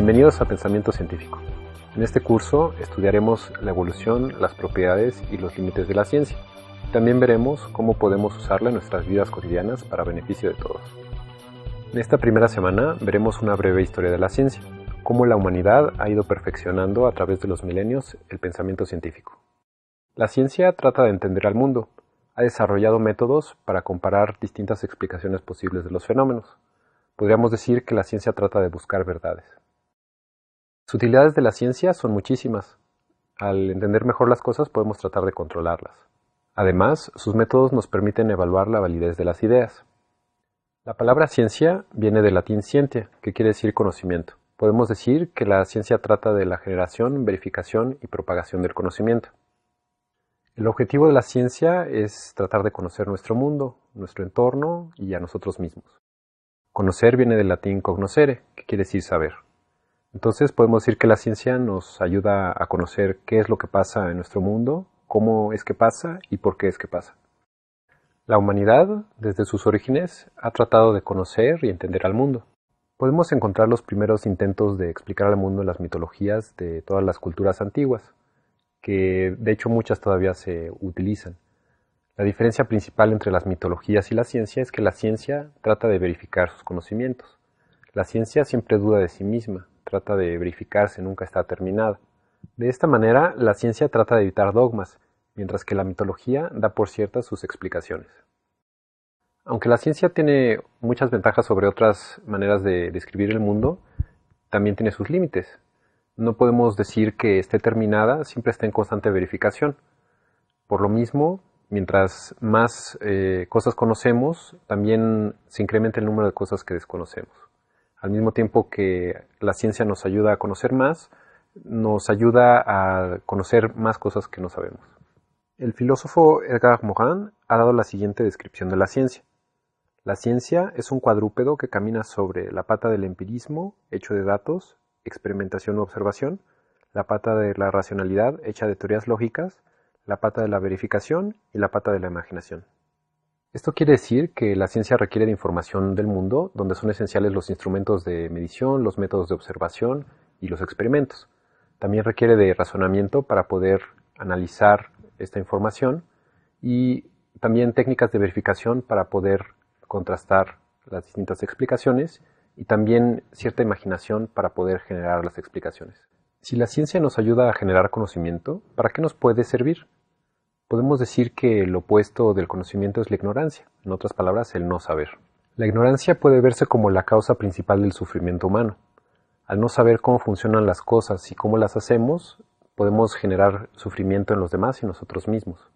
Bienvenidos a Pensamiento Científico. En este curso estudiaremos la evolución, las propiedades y los límites de la ciencia. También veremos cómo podemos usarla en nuestras vidas cotidianas para beneficio de todos. En esta primera semana veremos una breve historia de la ciencia, cómo la humanidad ha ido perfeccionando a través de los milenios el pensamiento científico. La ciencia trata de entender al mundo, ha desarrollado métodos para comparar distintas explicaciones posibles de los fenómenos. Podríamos decir que la ciencia trata de buscar verdades. Las utilidades de la ciencia son muchísimas. Al entender mejor las cosas podemos tratar de controlarlas. Además, sus métodos nos permiten evaluar la validez de las ideas. La palabra ciencia viene del latín scientia, que quiere decir conocimiento. Podemos decir que la ciencia trata de la generación, verificación y propagación del conocimiento. El objetivo de la ciencia es tratar de conocer nuestro mundo, nuestro entorno y a nosotros mismos. Conocer viene del latín cognoscere, que quiere decir saber. Entonces podemos decir que la ciencia nos ayuda a conocer qué es lo que pasa en nuestro mundo, cómo es que pasa y por qué es que pasa. La humanidad, desde sus orígenes, ha tratado de conocer y entender al mundo. Podemos encontrar los primeros intentos de explicar al mundo en las mitologías de todas las culturas antiguas, que de hecho muchas todavía se utilizan. La diferencia principal entre las mitologías y la ciencia es que la ciencia trata de verificar sus conocimientos. La ciencia siempre duda de sí misma, trata de verificarse, nunca está terminada. De esta manera, la ciencia trata de evitar dogmas, mientras que la mitología da por ciertas sus explicaciones. Aunque la ciencia tiene muchas ventajas sobre otras maneras de describir el mundo, también tiene sus límites. No podemos decir que esté terminada, siempre está en constante verificación. Por lo mismo, mientras más cosas conocemos, también se incrementa el número de cosas que desconocemos. Al mismo tiempo que la ciencia nos ayuda a conocer más, nos ayuda a conocer más cosas que no sabemos. El filósofo Edgar Morin ha dado la siguiente descripción de la ciencia. La ciencia es un cuadrúpedo que camina sobre la pata del empirismo, hecho de datos, experimentación u observación, la pata de la racionalidad, hecha de teorías lógicas, la pata de la verificación y la pata de la imaginación. Esto quiere decir que la ciencia requiere de información del mundo, donde son esenciales los instrumentos de medición, los métodos de observación y los experimentos. También requiere de razonamiento para poder analizar esta información y también técnicas de verificación para poder contrastar las distintas explicaciones y también cierta imaginación para poder generar las explicaciones. Si la ciencia nos ayuda a generar conocimiento, ¿para qué nos puede servir? Podemos decir que el opuesto del conocimiento es la ignorancia, en otras palabras, el no saber. La ignorancia puede verse como la causa principal del sufrimiento humano. Al no saber cómo funcionan las cosas y cómo las hacemos, podemos generar sufrimiento en los demás y nosotros mismos.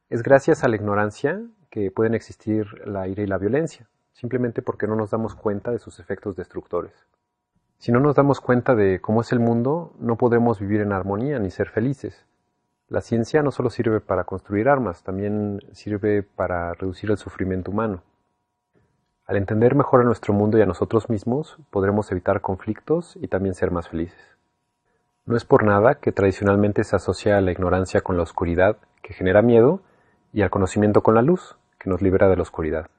Es gracias a la ignorancia que pueden existir la ira y la violencia, simplemente porque no nos damos cuenta de sus efectos destructores. Si no nos damos cuenta de cómo es el mundo, no podremos vivir en armonía ni ser felices. La ciencia no solo sirve para construir armas, también sirve para reducir el sufrimiento humano. Al entender mejor a nuestro mundo y a nosotros mismos, podremos evitar conflictos y también ser más felices. No es por nada que tradicionalmente se asocia la ignorancia con la oscuridad, que genera miedo, y al conocimiento con la luz, que nos libera de la oscuridad.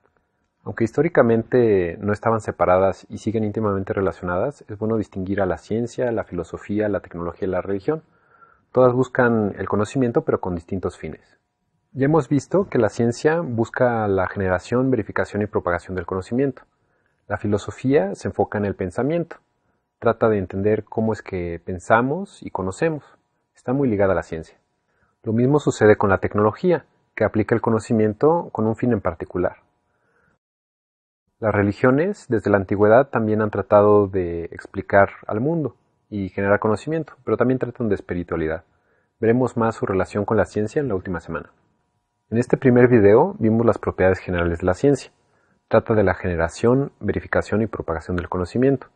Aunque históricamente no estaban separadas y siguen íntimamente relacionadas, es bueno distinguir a la ciencia, la filosofía, la tecnología y la religión. Todas buscan el conocimiento, pero con distintos fines. Ya hemos visto que la ciencia busca la generación, verificación y propagación del conocimiento. La filosofía se enfoca en el pensamiento. Trata de entender cómo es que pensamos y conocemos. Está muy ligada a la ciencia. Lo mismo sucede con la tecnología, que aplica el conocimiento con un fin en particular. Las religiones, desde la antigüedad, también han tratado de explicar al mundo y generar conocimiento, pero también tratan de espiritualidad. Veremos más su relación con la ciencia en la última semana. En este primer video vimos las propiedades generales de la ciencia. Trata de la generación, verificación y propagación del conocimiento.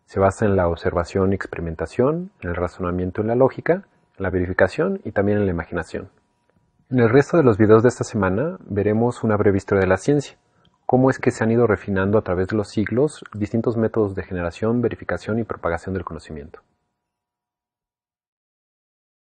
Se basa en la observación y experimentación, en el razonamiento y en la lógica, en la verificación y también en la imaginación. En el resto de los videos de esta semana veremos una breve historia de la ciencia, cómo es que se han ido refinando a través de los siglos distintos métodos de generación, verificación y propagación del conocimiento.